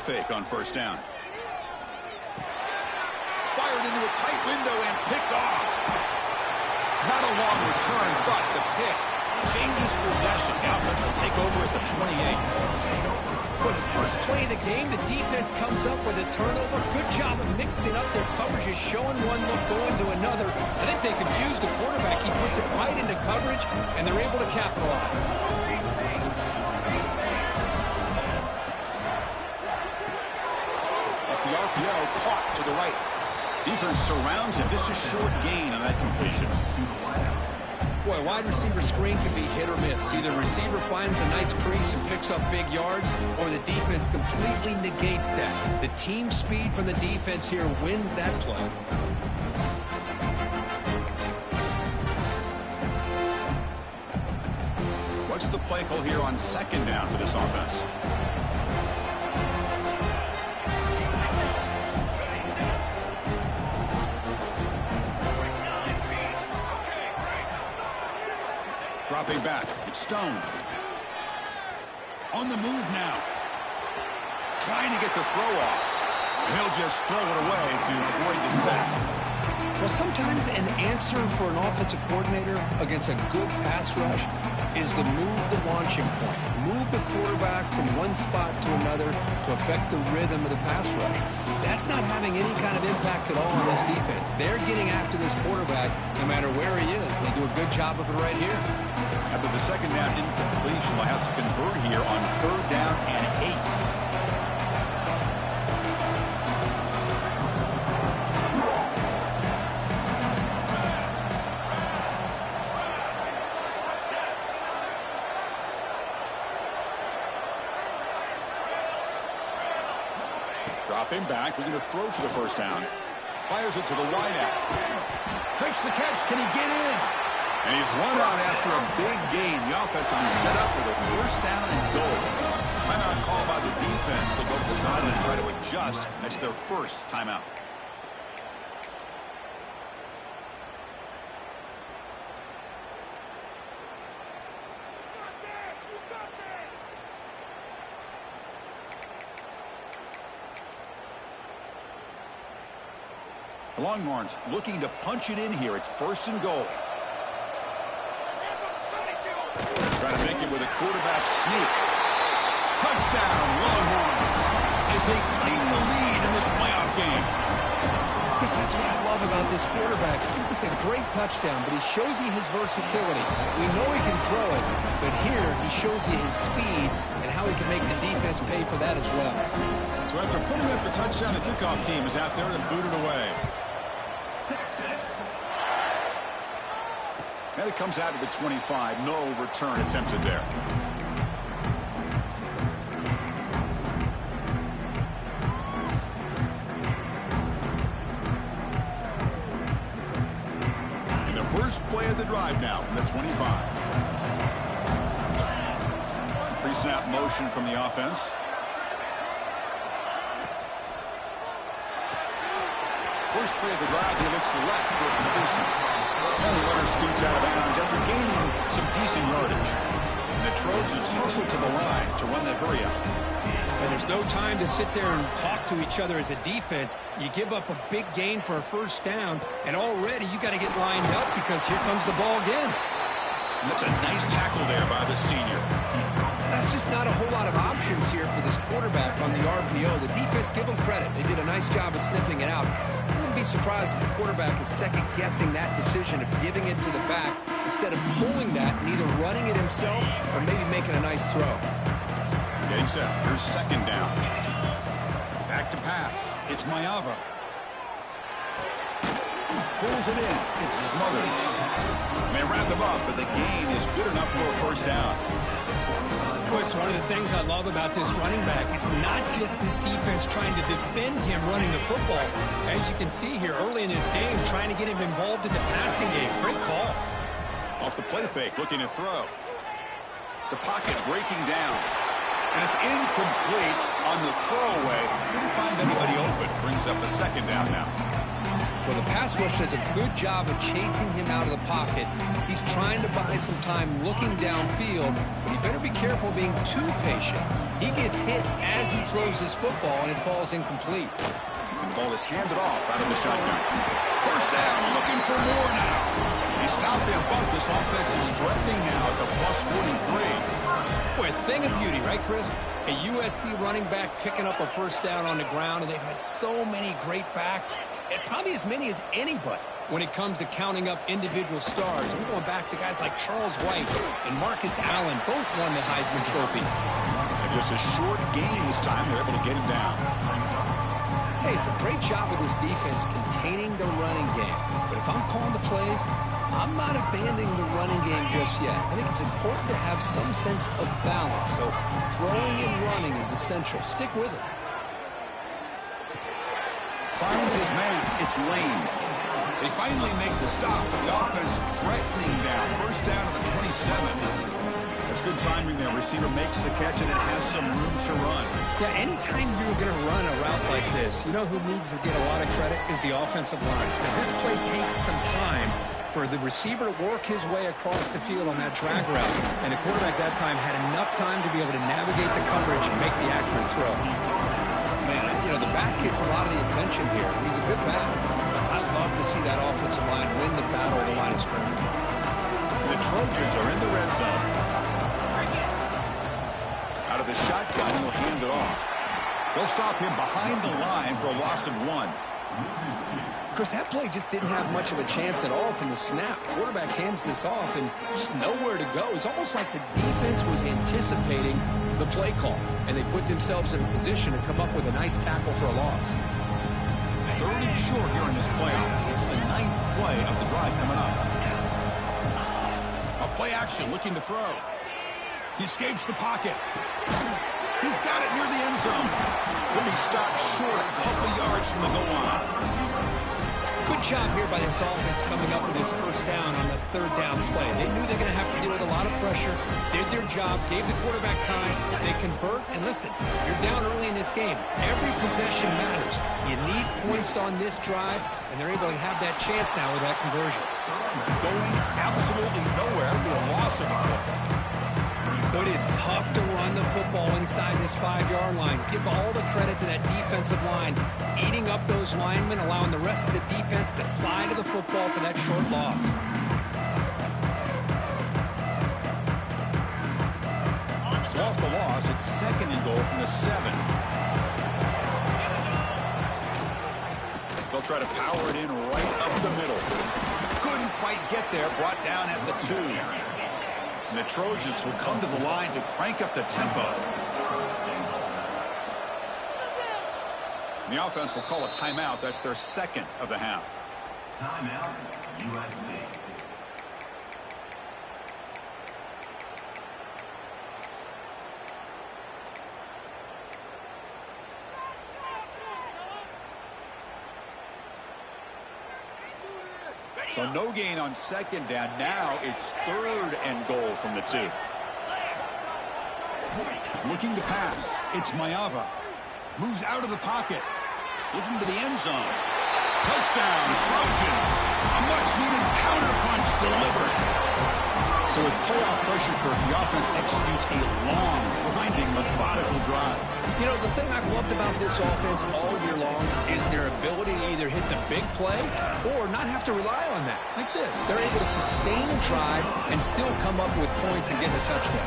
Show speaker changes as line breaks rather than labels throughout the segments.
fake on first down. Fired into a tight window and picked off. Not a long return, but the pick changes possession. The offense will take over at the 28.
For the first play of the game, the defense comes up with a turnover. Good job of mixing up their coverages, showing one look, going to another. I think they confused the quarterback. He puts it right into coverage, and they're able to capitalize.
Off the RPO, caught to the right. Defense surrounds him. Just a short gain on that completion.
Boy, wide receiver screen can be hit or miss. Either the receiver finds a nice crease and picks up big yards, or the defense completely negates that. The team speed from the defense here wins that play.
What's the play call here on second down for this offense? Dropping back. It's Stone. On the move now. Trying to get the throw off. And he'll just throw it away to avoid the sack.
Well, sometimes an answer for an offensive coordinator against a good pass rush is to move the launching point. Move the quarterback from one spot to another to affect the rhythm of the pass rush. That's not having any kind of impact at all on this defense. They're getting after this quarterback no matter where he is. They do a good job of it right here.
After the second down incompletion, we'll have to convert here on third down and 8. Dropping back, looking to throw for the first down. Fires it to the wideout. Makes the catch. Can he get in? And he's run out after a big gain. The offense will be set up with a first down and goal. Timeout call by the defense. They'll go to the sideline and try to adjust. That's their first timeout. The Longhorns looking to punch it in here. It's first and goal. Trying to make it with a quarterback sneak. Touchdown, Longhorns, as they claim the lead in this playoff game.
Chris, that's what I love about this quarterback. It's a great touchdown, but he shows you his versatility. We know he can throw it, but here he shows you his speed and how he can make the defense pay for that as well.
So after putting up the touchdown, the kickoff team is out there to boot it away. And it comes out to the 25. No return attempted there. And the first play of the drive now from the 25. Pre-snap motion from the offense. First play of the drive, he looks left for a completion. And the runner scoots out of bounds after gaining some decent yardage. And the Trojans hustle to the line to run that hurry up.
And there's no time to sit there and talk to each other as a defense. You give up a big gain for a first down, and already you got to get lined up because here comes the ball again.
And that's a nice tackle there by the senior.
That's just not a whole lot of options here for this quarterback on the RPO. The defense, give them credit. They did a nice job of sniffing it out. I wouldn't be surprised if the quarterback is second-guessing that decision of giving it to the back instead of pulling that and either running it himself or maybe making a nice throw.
Getting set. Here's second down. Back to pass. It's Mayava. Pulls it in. It smothers. May wrap them up, but the gain is good enough for a first down.
It's one of the things I love about this running back. It's not just this defense trying to defend him running the football. As you can see here early in this game, trying to get him involved in the passing game. Great call.
Off the play fake, looking to throw. The pocket breaking down. And it's incomplete on the throwaway. Didn't find anybody open. Brings up a second down now.
Well, the pass rush does a good job of chasing him out of the pocket. He's trying to buy some time looking downfield, but he better be careful being too patient. He gets hit as he throws his football, and it falls incomplete.
And the ball is handed off out of the shotgun. First down, looking for more now. He stopped them, but this offense is threatening now at the plus 43.
Boy, a thing of beauty, right, Chris? A USC running back picking up a first down on the ground, and they've had so many great backs, and probably as many as anybody when it comes to counting up individual stars. We're going back to guys like Charles White and Marcus Allen, both won the Heisman Trophy.
And just a short gain this time, they're able to get him down.
Hey, it's a great job of this defense containing the running game. But if I'm calling the plays, I'm not abandoning the running game just yet. I think it's important to have some sense of balance. So throwing and running is essential. Stick with it.
Finds his man. It's Lane. They finally make the stop, but the offense threatening down. First down to the 27. That's good timing there. Receiver makes the catch and it has some room to run.
Yeah, anytime you're going to run a route like this, you know who needs to get a lot of credit is the offensive line. Because this play takes some time for the receiver to work his way across the field on that drag route. And the quarterback that time had enough time to be able to navigate the coverage and make the accurate throw. Man, the back gets a lot of the attention here. He's a good back. I love to see that offensive line win the battle of the line of scrimmage.
The Trojans are in the red zone. Out of the shotgun, he'll hand it off. They'll stop him behind the line for a loss of 1.
Chris, that play just didn't have much of a chance at all from the snap. Quarterback hands this off and just nowhere to go. It's almost like the defense was anticipating the play call, and they put themselves in a position to come up with a nice tackle for a loss.
3rd and short here in this playoff. It's the 9th play of the drive coming up. A play action looking to throw. He escapes the pocket. He's got it near the end zone. Then he stopped short a couple yards from the goal line.
Good job here by this offense coming up with this first down on the 3rd down play. They knew they're going to have to deal with a lot of pressure, did their job, gave the quarterback time. They convert, and listen, you're down early in this game. Every possession matters. You need points on this drive, and they're able to have that chance now with that conversion.
Going absolutely nowhere with a loss of a play.
But it is tough to run the football inside this 5-yard line. Give all the credit to that defensive line, eating up those linemen, allowing the rest of the defense to fly to the football for that short loss.
So off the loss, it's 2nd and goal from the 7. They'll try to power it in right up the middle. Couldn't quite get there, brought down at the 2. And the Trojans will come to the line to crank up the tempo. And the offense will call a timeout. That's their 2nd of the half.
Timeout, USC.
So no gain on 2nd down. Now it's 3rd and goal from the 2. Looking to pass. It's Mayava. Moves out of the pocket. Looking to the end zone. Touchdown, Trojans. A much-needed counterpunch delivered. So with playoff pressure, Kirk, the offense executes a long, grinding, methodical drive.
The thing I've loved about this offense all year long is their ability to either hit the big play or not have to rely on that. Like this. They're able to sustain a drive and still come up with points and get a touchdown.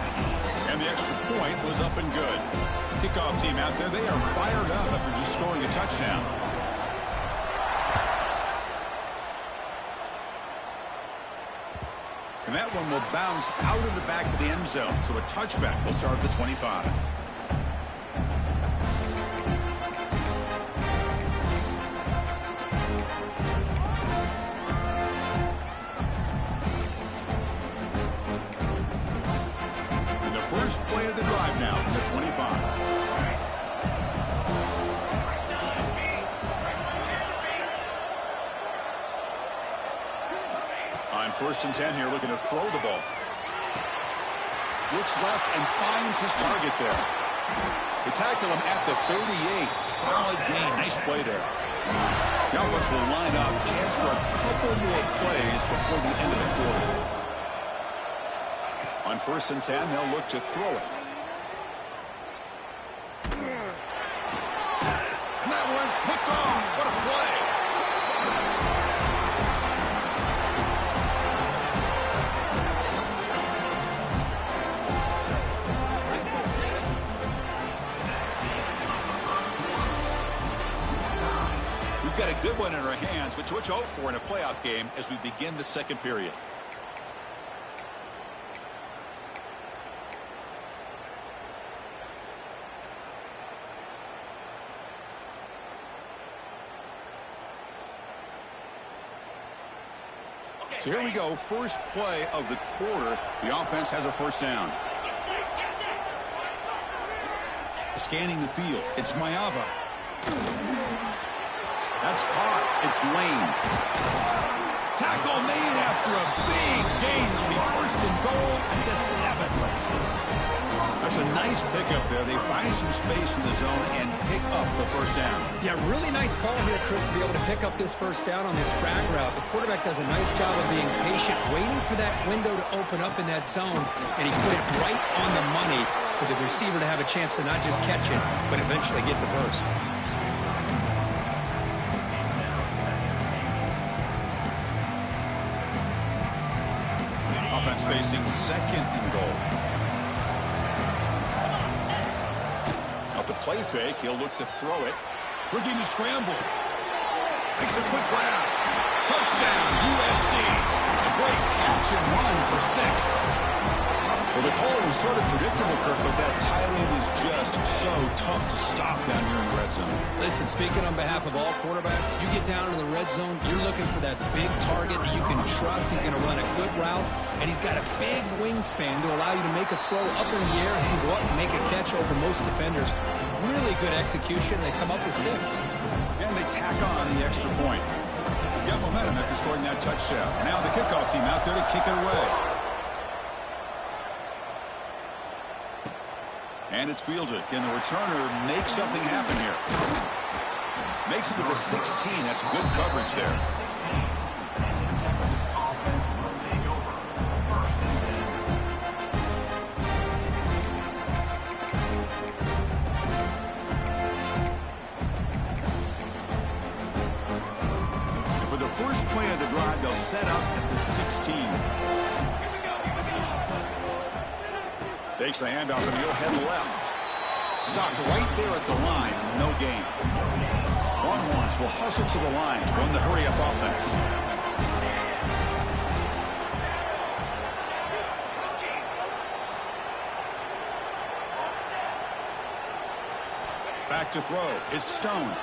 And the extra point was up and good. Kickoff team out there, they are fired up after just scoring a touchdown. And that one will bounce out of the back of the end zone. So a touchback will start at the 25. And the first play of the drive now from the 25. On 1st and 10 here, looking to throw the ball. Looks left and finds his target there. They tackle him at the 38. Solid gain. Nice play there. The offense will line up. Chance for a couple more plays before the end of the quarter. On 1st and 10, they'll look to throw it. our hands, which what you hope for in a playoff game as we begin the second period. So here we go, first play of the quarter. The offense has a first down. Scanning the field, it's Maeva. That's caught. It's Lane. Tackle made after a big gain. It'll be first and goal at the 7. That's a nice pickup there. They find some space in the zone and pick up the first down.
Yeah, really nice call here, Chris, to be able to pick up this first down on this drag route. The quarterback does a nice job of being patient, waiting for that window to open up in that zone, and he put it right on the money for the receiver to have a chance to not just catch it, but eventually get the first.
Offense facing second and goal. Off the play fake, he'll look to throw it. Looking to scramble. Makes a quick grab. Touchdown, USC. A great catch and run for 6. Well, the call was sort of predictable, Kirk, but that tight end is just so tough to stop down here in the red zone.
Listen, speaking on behalf of all quarterbacks, you get down in the red zone, you're looking for that big target that you can trust. He's going to run a good route, and he's got a big wingspan to allow you to make a throw up in the air. He can go up and make a catch over most defenders. Really good execution. They come up with 6.
And they tack on the extra point. Got momentum after scoring that touchdown. Now the kickoff team out there to kick it away. And it's fielded. Can the returner make something happen here? Makes it to the 16. That's good coverage there. And for the first play of the drive, they'll set up at the 16. Takes the handoff and he'll head left. Stopped right there at the line. No gain. Longhorns will hustle to the line to run the hurry-up offense. Back to throw. It's Stone.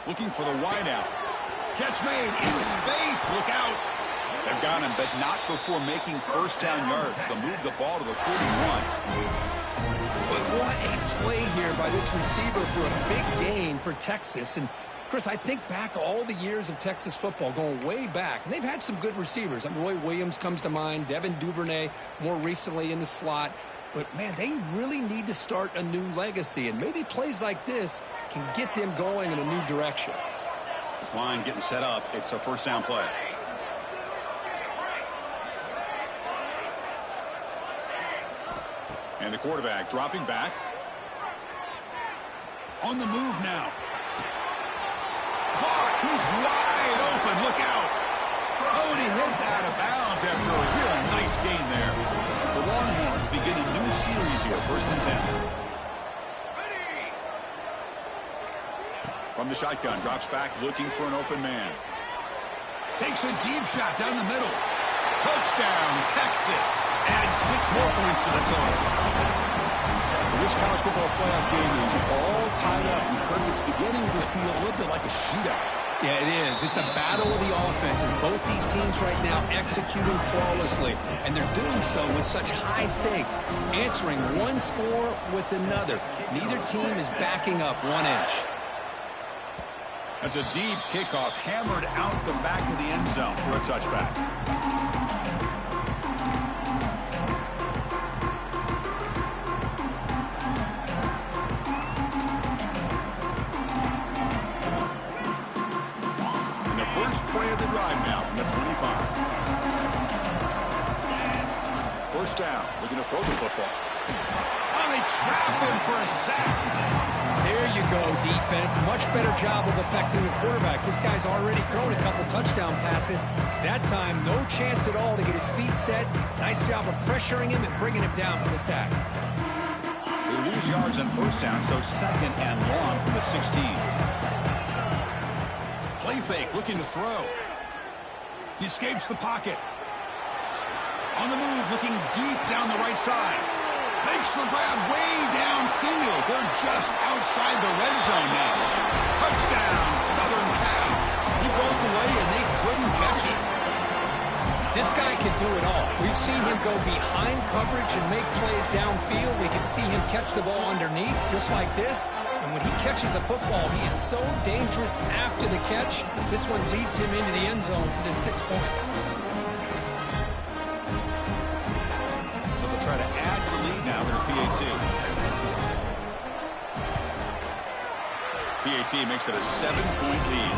Looking for the wideout. Catch made in space. Look out. They've got him, but not before making first down yards. They'll move the ball to the 41.
But what a play here by this receiver for a big gain for Texas. And, Chris, I think back all the years of Texas football, going way back. And they've had some good receivers. Roy Williams comes to mind, Devin Duvernay more recently in the slot. But, man, they really need to start a new legacy. And maybe plays like this can get them going in a new direction.
This line getting set up. It's a first down play. And the quarterback dropping back. On the move now. Caught. He's wide open. Look out. Oh, and he heads out of bounds after a real nice gain there. The Longhorns begin a new series here. First and 10. From the shotgun. Drops back looking for an open man. Takes a deep shot down the middle. Touchdown, Texas. Add 6 more points to the total. This college football playoff game is all tied up. And Kirk, it's beginning to feel a little bit like a shootout.
Yeah, it is. It's a battle of the offenses. Both these teams right now executing flawlessly. And they're doing so with such high stakes. Answering one score with another. Neither team is backing up 1 inch.
That's a deep kickoff, hammered out the back of the end zone for a touchback. And the first play of the drive now from the 25. First down, looking to throw the football. Oh, they trap him for a sack.
There you go, defense. Much better job of affecting the quarterback. This guy's already thrown a couple touchdown passes. That time, no chance at all to get his feet set. Nice job of pressuring him and bringing him down for the sack.
They lose yards on first down, so second and long from the 16. Play fake, looking to throw. He escapes the pocket. On the move, looking deep down the right side. Makes the grab way downfield. They're just outside the red zone now. Touchdown, Southern Cal. He broke away and they couldn't catch it.
This guy can do it all. We've seen him go behind coverage and make plays downfield. We can see him catch the ball underneath, just like this. And when he catches a football, he is so dangerous after the catch. This one leads him into the end zone for the 6 points.
So they'll try to add to the lead now with a PAT. PAT makes it a 7-point lead.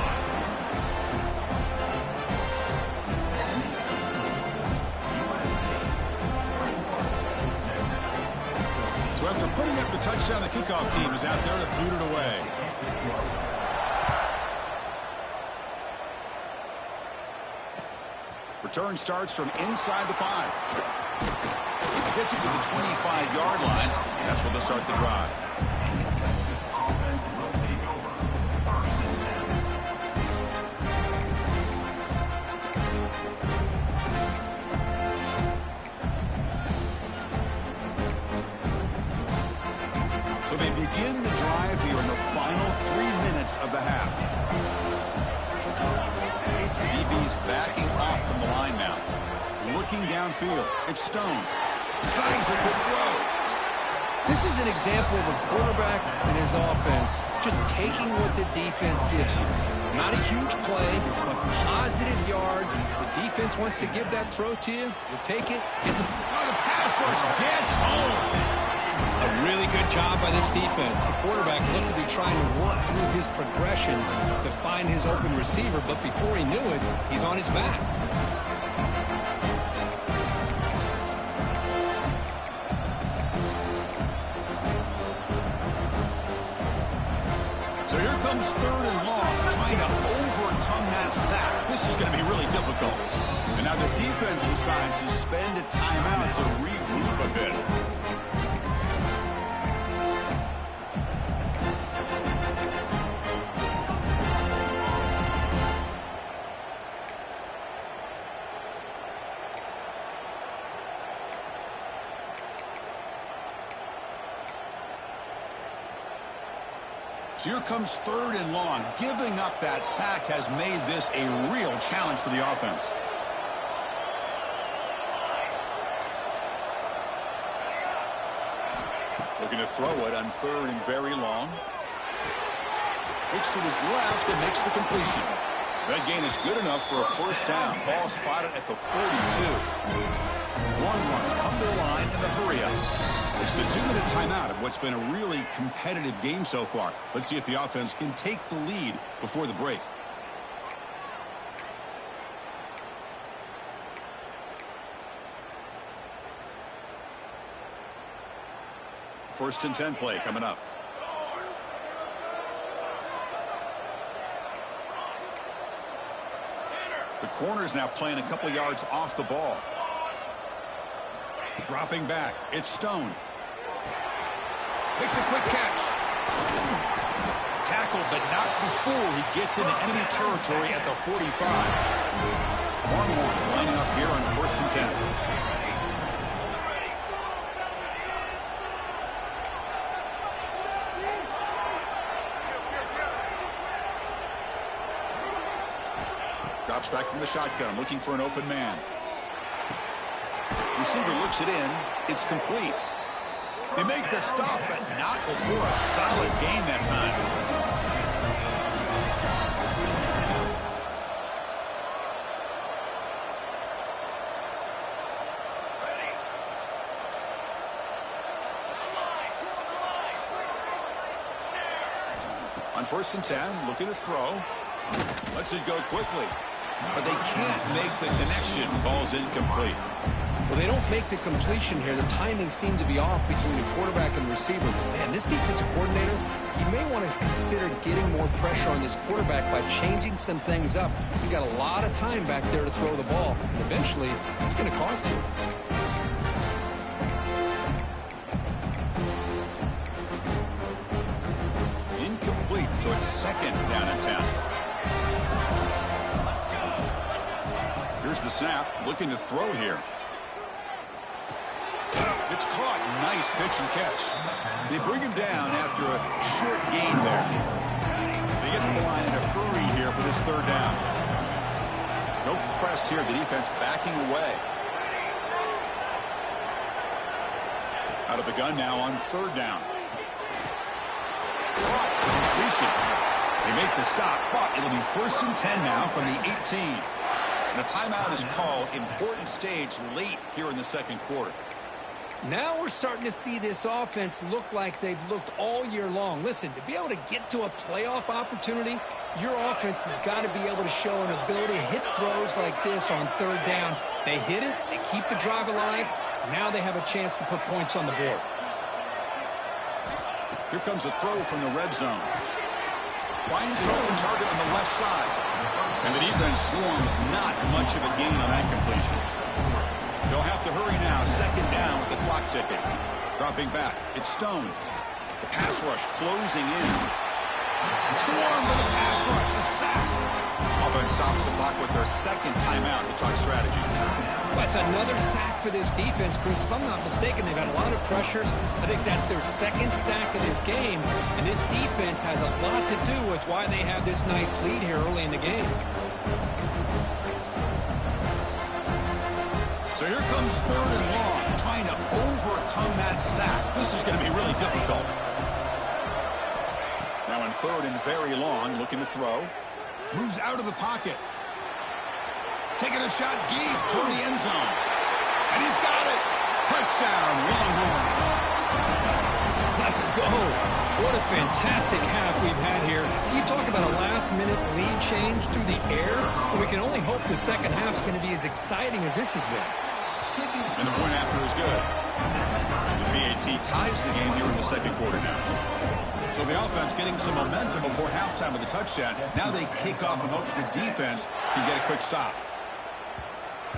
So after putting up the touchdown, the kickoff team is out there to boot it away. Return starts from inside the 5. It gets it to the 25-yard line. That's where they'll start the drive. So they begin the drive here in the final 3 minutes of the half. DB's backing off from the line now. Looking downfield. It's Stone. Signs a good throw.
This is an example of a quarterback and his offense just taking what the defense gives you. Not a huge play, but positive yards. The defense wants to give that throw to you. You take it.
The pass rush gets home.
A really good job by this defense. The quarterback looked to be trying to work through his progressions to find his open receiver, but before he knew it, he's on his back.
So here comes 3rd and long, trying to overcome that sack. This is going to be really difficult. And now the defense decides to spend a timeout to regroup a bit. So here comes 3rd and long. Giving up that sack has made this a real challenge for the offense. Looking to throw it on 3rd and very long. Looks to his left and makes the completion. That gain is good enough for a first down. Ball spotted at the 42. Longhorns come to the line in the hurry up. It's the 2-minute timeout of what's been a really competitive game so far. Let's see if the offense can take the lead before the break. First and 10 play coming up. The corner's now playing a couple yards off the ball. Dropping back. It's Stone. Makes a quick catch. Tackled, but not before he gets into enemy territory at the 45. Longhorns lining up here on 1st and 10. Drops back from the shotgun, looking for an open man. Receiver looks it in. It's complete. They make the stop, but not before a solid gain that time. On 1st and 10, looking to throw. Lets it go quickly. But they can't make the connection. Ball's incomplete.
Well, they don't make the completion here. The timing seemed to be off between the quarterback and the receiver. Man, this defensive coordinator, he may want to consider getting more pressure on this quarterback by changing some things up. He's got a lot of time back there to throw the ball, and eventually it's going to cost you.
So it's 2nd down and 10. Here's the snap. Looking to throw here. It's caught. Nice pitch and catch. They bring him down after a short gain there. They get to the line in a hurry here for this 3rd down. No press here. The defense backing away. Out of the gun now on 3rd down. Caught. Completion. They make the stop, but it'll be 1st and 10 now from the 18. And a timeout is called. Important stage late here in the 2nd quarter.
Now we're starting to see this offense look like they've looked all year long. Listen, to be able to get to a playoff opportunity, your offense has got to be able to show an ability to hit throws like this on 3rd down. They hit it, they keep the drive alive. Now they have a chance to put points on the board.
Here comes a throw from the red zone. Finds an open target on the left side. And the defense swarms. Not much of a gain on that completion. They'll have to hurry now. 2nd down with the clock ticking. Dropping back. It's Stone. The pass rush closing in. Swarm with a pass rush. A sack. Offense stops the clock with their 2nd timeout to talk strategy.
That's another sack for this defense, Chris. If I'm not mistaken, they've had a lot of pressures. I think that's their 2nd sack of this game. And this defense has a lot to do with why they have this nice lead here early in the game.
So here comes 3rd and long, trying to overcome that sack. This is going to be really difficult. Now in 3rd and very long, looking to throw. Moves out of the pocket. Taking a shot deep toward the end zone. And he's got it. Touchdown, Longhorns.
Let's go. What a fantastic half we've had here. You talk about a last-minute lead change through the air, and we can only hope the 2nd half's going to be as exciting as this has been.
And the point after is good. The BAT ties the game here in the 2nd quarter now. So the offense getting some momentum before halftime with the touchdown. Now they kick off in hopes the defense can get a quick stop.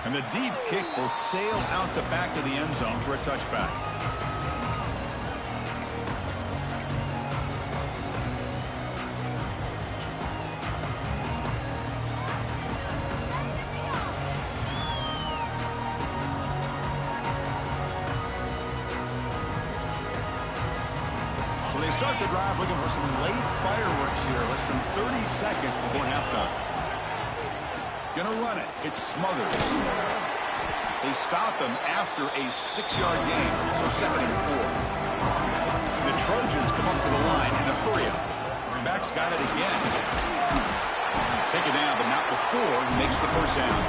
And the deep kick will sail out the back of the end zone for a touchback. So they start the drive looking for some late fireworks here. Less than 30 seconds before halftime. Gonna run it. It's Smothers. They stop him after a 6-yard gain, so 2nd and 4. The Trojans come up to the line in a hurry-up. Back's got it again. Take it down, but not before he makes the 1st down.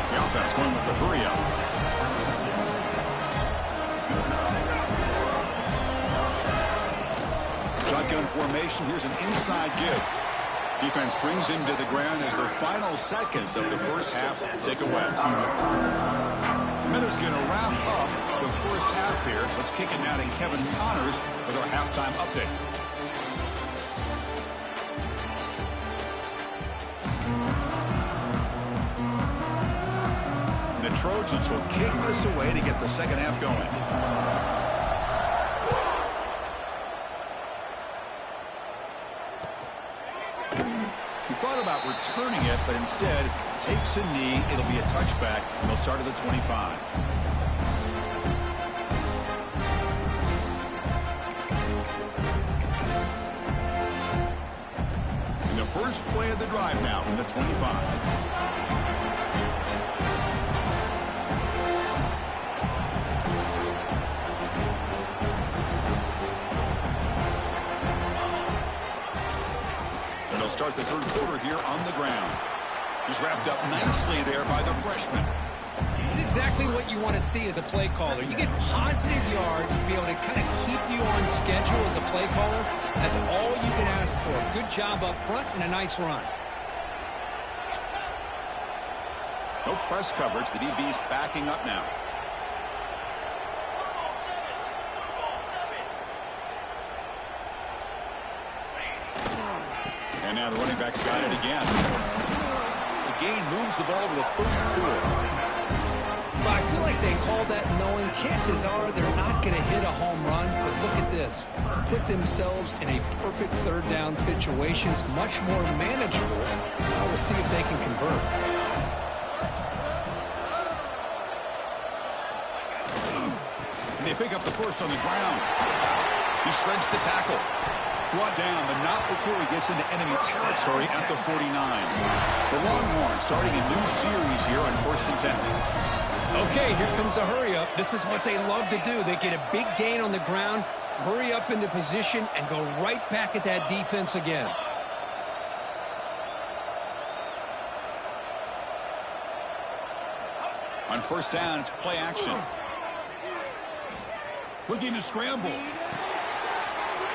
The offense going with the hurry-up. Shotgun formation. Here's an inside give. Defense brings him to the ground as the final seconds of the 1st half tick away. The Minnows going to wrap up the 1st half here. Let's kick it now to Kevin Connors with our halftime update. The Trojans will kick this away to get the 2nd half going. Thought about returning it, but instead takes a knee. It'll be a touchback, and they'll start at the 25. And the first play of the drive now from the 25. Start the 3rd quarter here on the ground. He's wrapped up nicely there by the freshman.
It's exactly what you want to see as a play caller. You get positive yards to be able to kind of keep you on schedule as a play caller. That's all you can ask for. Good job up front and a nice run.
No press coverage. The DB's backing up now. And now the running back's got it again. The gain moves the ball to the 34.
Well, I feel like they call that knowing chances are they're not going to hit a home run, but look at this. Put themselves in a perfect third down situation. It's much more manageable. Now we'll see if they can convert.
And they pick up the first on the ground. He shreds the tackle. Brought down, but not before he gets into enemy territory at the 49. The Longhorns starting a new series here on 1st and 10.
Okay, here comes the hurry up. This is what they love to do. They get a big gain on the ground, hurry up into position, and go right back at that defense again.
On 1st down, it's play action. Looking to scramble.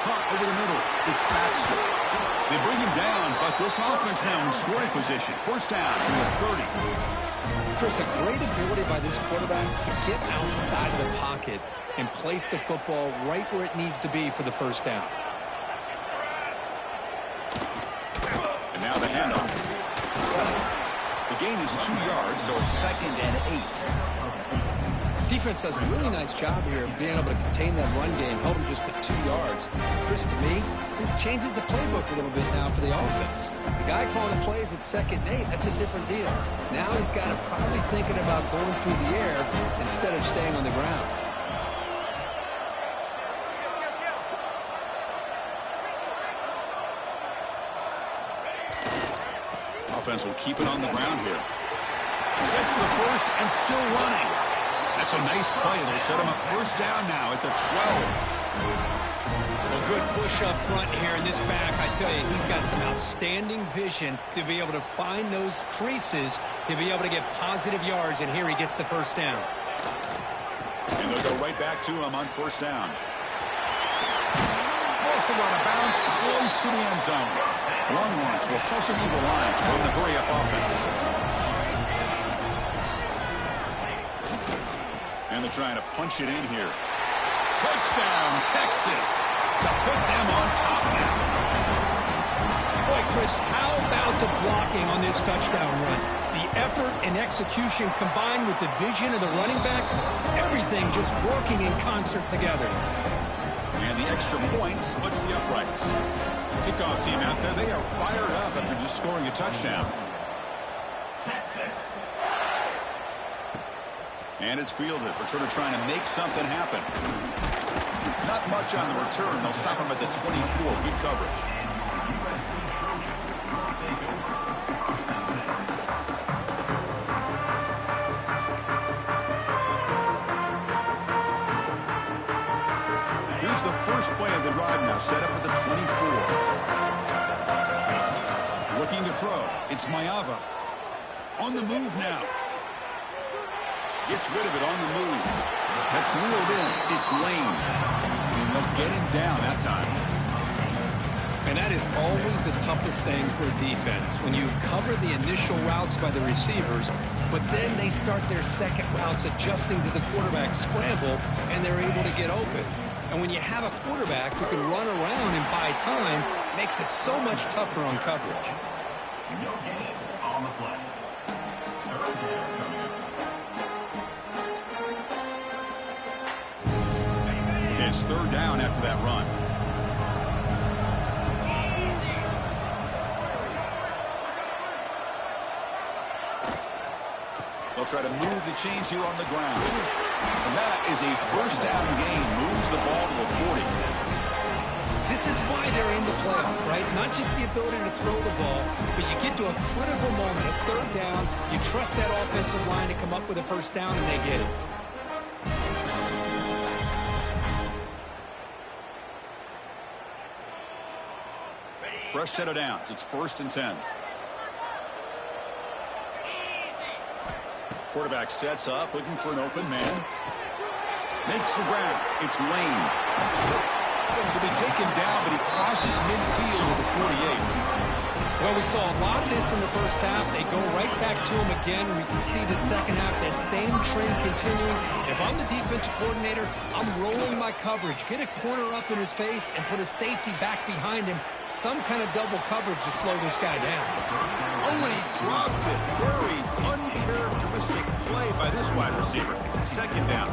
Caught over the middle. It's Baxter. They bring him down, but this offense now in scoring position. 1st down to the 30.
Chris, a great ability by this quarterback to get outside of the pocket and place the football right where it needs to be for the 1st down.
And now the handoff. The gain is 2 yards, so it's 2nd and 8.
Defense does a really nice job here of being able to contain that run game, held him just to 2 yards. Chris, to me, this changes the playbook a little bit now for the offense. The guy calling the plays at 2nd and 8, that's a different deal. Now he's got to probably thinking about going through the air instead of staying on the ground.
Offense will keep it on the ground here. Gets the first and still running. That's a nice play. It'll set him up 1st down now at the 12.
Well, good push up front here in this back. I tell you, he's got some outstanding vision to be able to find those creases, to be able to get positive yards, and here he gets the 1st down.
And they'll go right back to him on 1st down. Also out of bounds, close to the end zone. Longhorns will hustle to the line to win the hurry-up offense. And they're trying to punch it in here. Touchdown, Texas, to put them on top now.
Boy, Chris, how about the blocking on this touchdown run? The effort and execution combined with the vision of the running back, everything just working in concert together.
And the extra point splits the uprights. Kickoff team out there, they are fired up after just scoring a touchdown.
Texas.
And it's fielded. Returner trying to make something happen. Not much on the return. They'll stop him at the 24. Good coverage. Here's the first play of the drive now. Set up at the 24. Looking to throw. It's Mayava. On the move now. Gets rid of it on the move. That's reeled in. It's Lane. And they'll get him down that time.
And that is always the toughest thing for a defense. When you cover the initial routes by the receivers, but then they start their second routes adjusting to the quarterback scramble, and they're able to get open. And when you have a quarterback who can run around and buy time, makes it so much tougher on coverage.
No gain on the play. 3rd down coming up.
It's 3rd down after that run. They'll try to move the chains here on the ground. And that is a 1st down gain. Moves the ball to the 40.
This is why they're in the playoff, right? Not just the ability to throw the ball, but you get to a critical moment, a 3rd down, you trust that offensive line to come up with a 1st down, and they get it.
Fresh set of downs. It's 1st and 10. Quarterback sets up, looking for an open man. Makes the grab. It's Lane. He'll be taken down, but he crosses midfield with the 48.
Well, we saw a lot of this in the first half. They go right back to him again. We can see the second half, that same trend continuing. If I'm the defensive coordinator, I'm rolling my coverage. Get a corner up in his face and put a safety back behind him. Some kind of double coverage to slow this guy down.
Only dropped it. Very uncharacteristic play by this wide receiver. Second down.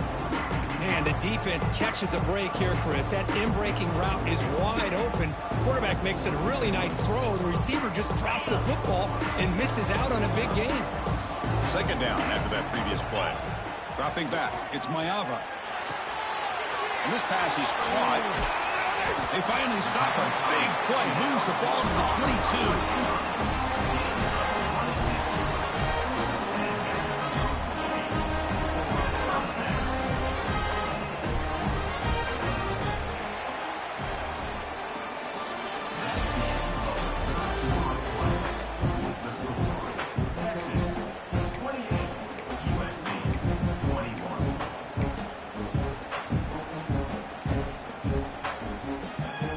Man, the defense catches a break here, Chris. That in-breaking route is wide open. Quarterback makes a really nice throw, and the receiver just dropped the football and misses out on a big gain.
Second down after that previous play. Dropping back, it's Mayava. And this pass is caught. They finally stop him. Big play, moves the ball to the 22.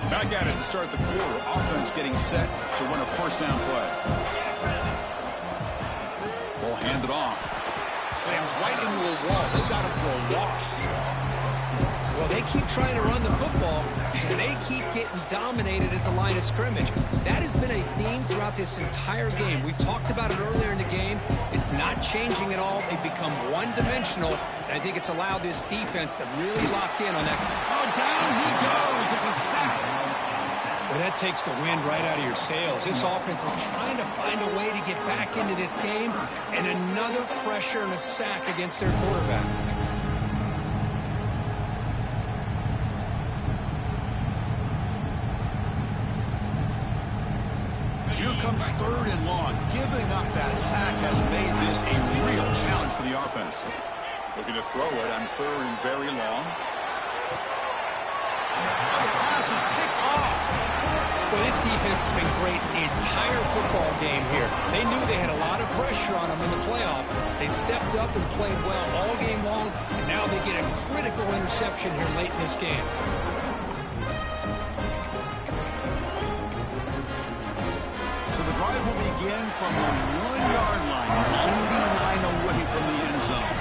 Back at it to start the quarter. Offense getting set to run a first down play. Ball handed off. Slams right into a wall. They got him for a loss.
Well, they keep trying to run the football, and they keep getting dominated at the line of scrimmage. That has been a theme throughout this entire game. We've talked about it earlier in the game. It's not changing at all. They've become one-dimensional, and I think it's allowed this defense to really lock in on that.
Oh, down he goes. It's a sack.
Well, that takes the wind right out of your sails. This offense is trying to find a way to get back into this game, and another pressure and a sack against their quarterback.
Here comes third and long. Giving up that sack has made this a real challenge for the offense. Looking to throw it on third and very long. Oh, the pass is picked off.
Well, this defense has been great the entire football game here. They knew they had a lot of pressure on them in the playoff. They stepped up and played well all game long, and now they get a critical interception here late in this game.
So the drive will begin from the 1-yard line, 99 away from the end zone.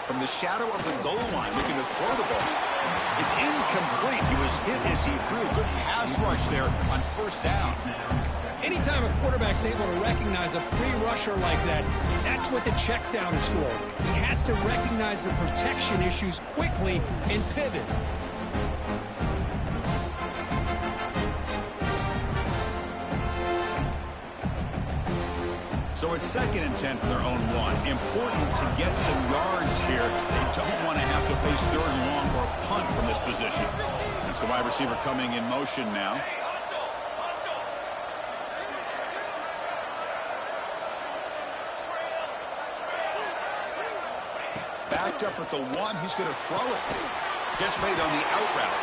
From the shadow of the goal line, looking to throw the ball. It's incomplete. He was hit as he threw a good pass rush there on first down.
Anytime a quarterback's able to recognize a free rusher like that, that's what the check down is for. He has to recognize the protection issues quickly and pivot.
So it's 2nd and 10 from their own 1. Important to get some yards here. They don't want to have to face third and long or punt from this position. That's the wide receiver coming in motion now. Backed up at the 1. He's going to throw it. Gets made on the out route.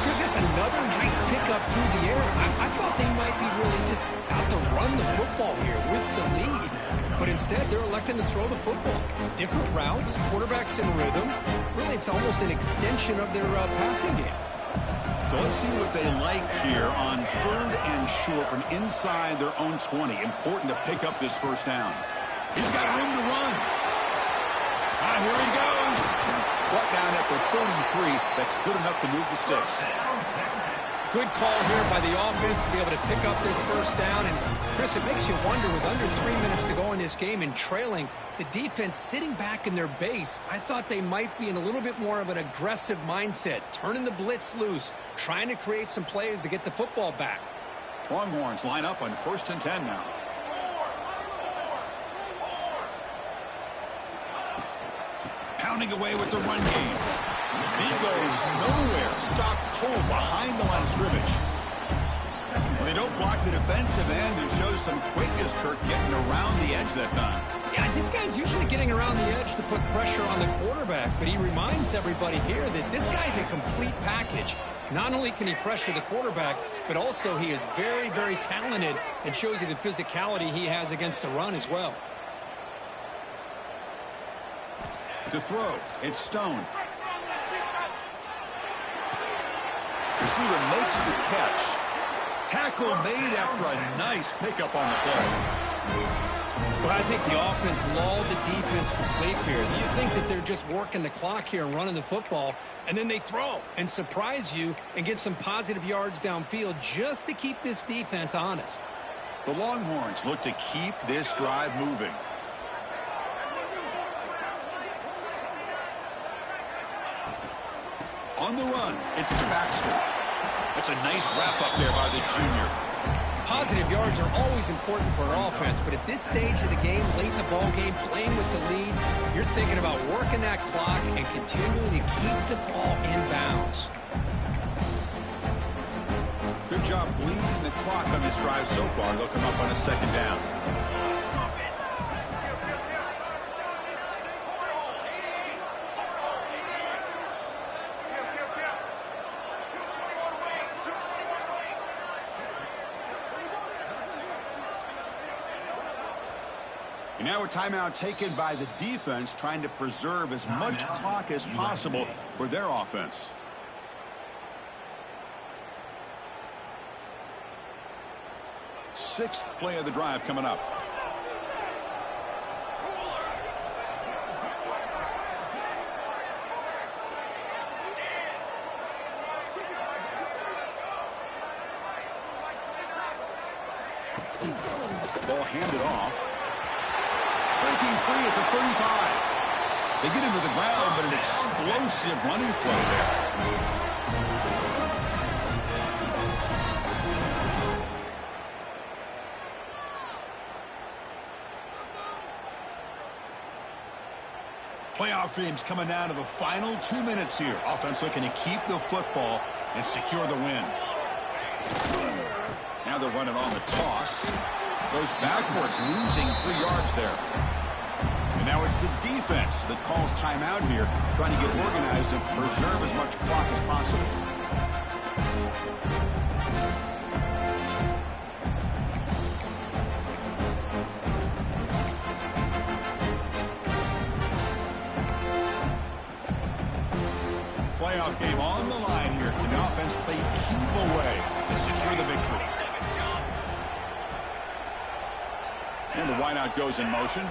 Chris, that's another nice pickup through the air. I thought they might be really just out to run the football here with the lead. But instead, they're electing to throw the football. Different routes, quarterbacks in rhythm. Really, it's almost an extension of their passing game.
So let's see what they like here on third and short from inside their own 20. Important to pick up this first down. He's got room to run. Here he goes. Brought down at the 33. That's good enough to move the sticks.
Good call here by the offense to be able to pick up this first down. And, Chris, it makes you wonder, with under 3 minutes to go in this game and trailing, the defense sitting back in their base, I thought they might be in a little bit more of an aggressive mindset, turning the blitz loose, trying to create some plays to get the football back.
Longhorns line up on 1st and 10 now. Pounding away with the run game. He goes nowhere. Stopped cold behind the line of scrimmage. Well, they don't block the defensive end and shows some quickness, Kirk, getting around the edge that time.
Yeah, this guy's usually getting around the edge to put pressure on the quarterback, but he reminds everybody here that this guy's a complete package. Not only can he pressure the quarterback, but also he is very, very talented and shows you the physicality he has against the run as well.
To throw, it's Stone. Receiver makes the catch. Tackle made after a nice pickup on the play.
Well, I think the offense lulled the defense to sleep here. You think that they're just working the clock here and running the football, and then they throw and surprise you and get some positive yards downfield just to keep this defense honest.
The Longhorns look to keep this drive moving. On the run, it's Baxter. That's a nice wrap-up there by the junior.
Positive yards are always important for an offense, but at this stage of the game, late in the ball game, playing with the lead, you're thinking about working that clock and continuing to keep the ball in bounds.
Good job bleeding the clock on this drive so far. They'll come up on a second down. And now a timeout taken by the defense, trying to preserve as much clock as possible for their offense. Sixth play of the drive coming up. Ball handed off. Breaking free at the 35. They get him to the ground, but an explosive running play there. Playoff games coming down to the final 2 minutes here. Offense looking to keep the football and secure the win. Now they're running on the toss. Goes backwards, losing 3 yards there. And now it's the defense that calls timeout here, trying to get organized and preserve as much clock as possible. Playoff game on the line here. Can the offense play keep away and secure the victory? And the wideout goes in motion.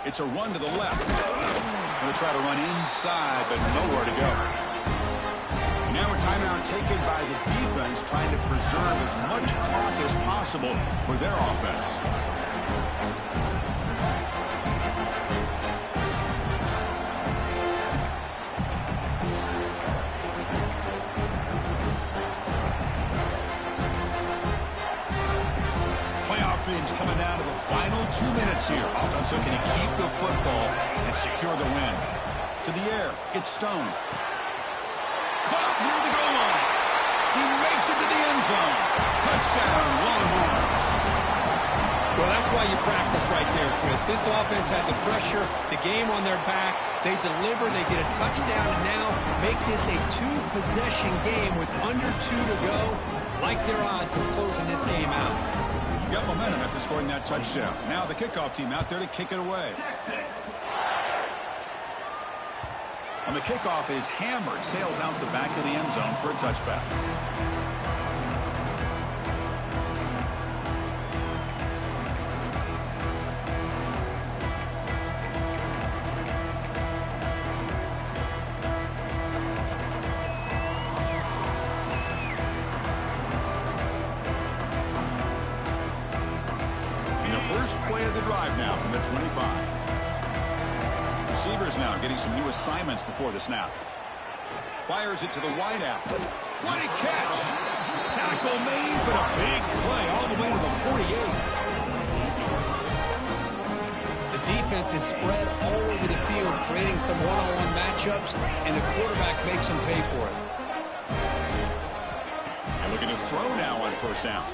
It's a run to the left. Going to try to run inside, but nowhere to go. And now a timeout taken by the defense, trying to preserve as much clock as possible for their offense. Coming down to the final 2 minutes here. Offense looking to keep the football and secure the win. To the air, it's Stone. Caught near the goal line. He makes it to the end zone. Touchdown, Longhorns.
Well, that's why you practice right there, Chris. This offense had the pressure, the game on their back. They deliver, they get a touchdown, and now make this a 2-possession game with under 2 to go. Like their odds of closing this game out.
Got momentum after scoring that touchdown. Now the kickoff team out there to kick it away. And the kickoff is hammered, sails out the back of the end zone for a touchback. Play of the drive now from the 25. Receivers now getting some new assignments before the snap. Fires it to the wideout. What a catch! Tackle made, but a big play all the way to the 48.
The defense is spread all over the field, creating some one-on-one matchups, and the quarterback makes them pay for it.
And looking to throw now on first down.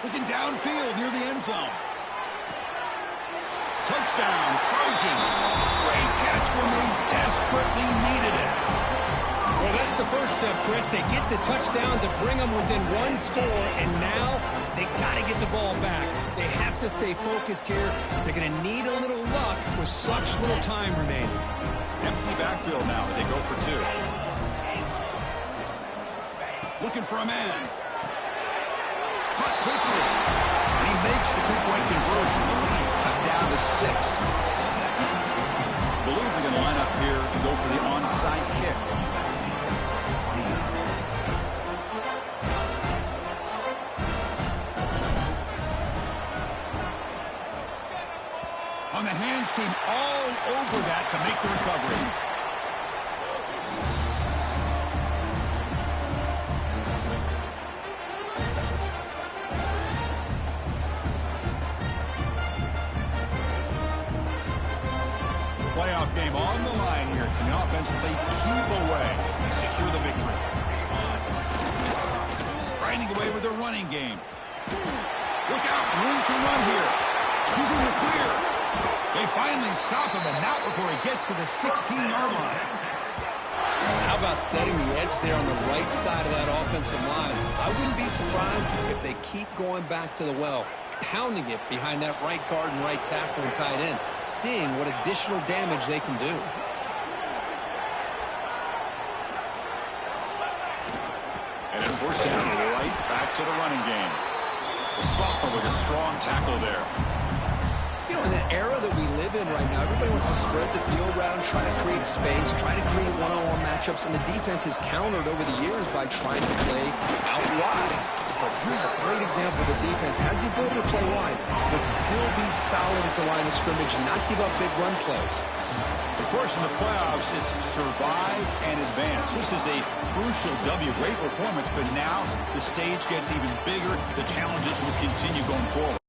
Looking downfield near the end zone. Touchdown, Trojans. Great catch when they desperately needed it.
Well, that's the first step, Chris. They get the touchdown to bring them within one score, and now they got to get the ball back. They have to stay focused here. They're going to need a little luck with such little time remaining.
Empty backfield now as they go for two. Looking for a man. Caught quickly. And he makes the two-point conversion. The lead cut down to 6. Believe they're going to line up here and go for the onside kick. On the hands team, all over that to make the recovery. Playoff game on the line here. Can the offense play keep away and secure the victory? Grinding away with their running game. Look out, room to run here. He's in the clear. They finally stop him, and not before he gets to the 16-yard line.
How about setting the edge there on the right side of that offensive line? I wouldn't be surprised if they keep going back to the well, pounding it behind that right guard and right tackle and tight end, seeing what additional damage they can do.
And at first down, right back to the running game. The sophomore with a strong tackle there.
You know, in the era that we live in right now, everybody wants to spread the field around, try to create space, try to create one-on-one matchups, and the defense has countered over the years by trying to play out wide. But here's a great example. The defense has the ability to play wide, but still be solid at the line of scrimmage and not give up big run plays.
Of course, in the playoffs, it's survive and advance. This is a crucial W. Great performance, but now the stage gets even bigger. The challenges will continue going forward.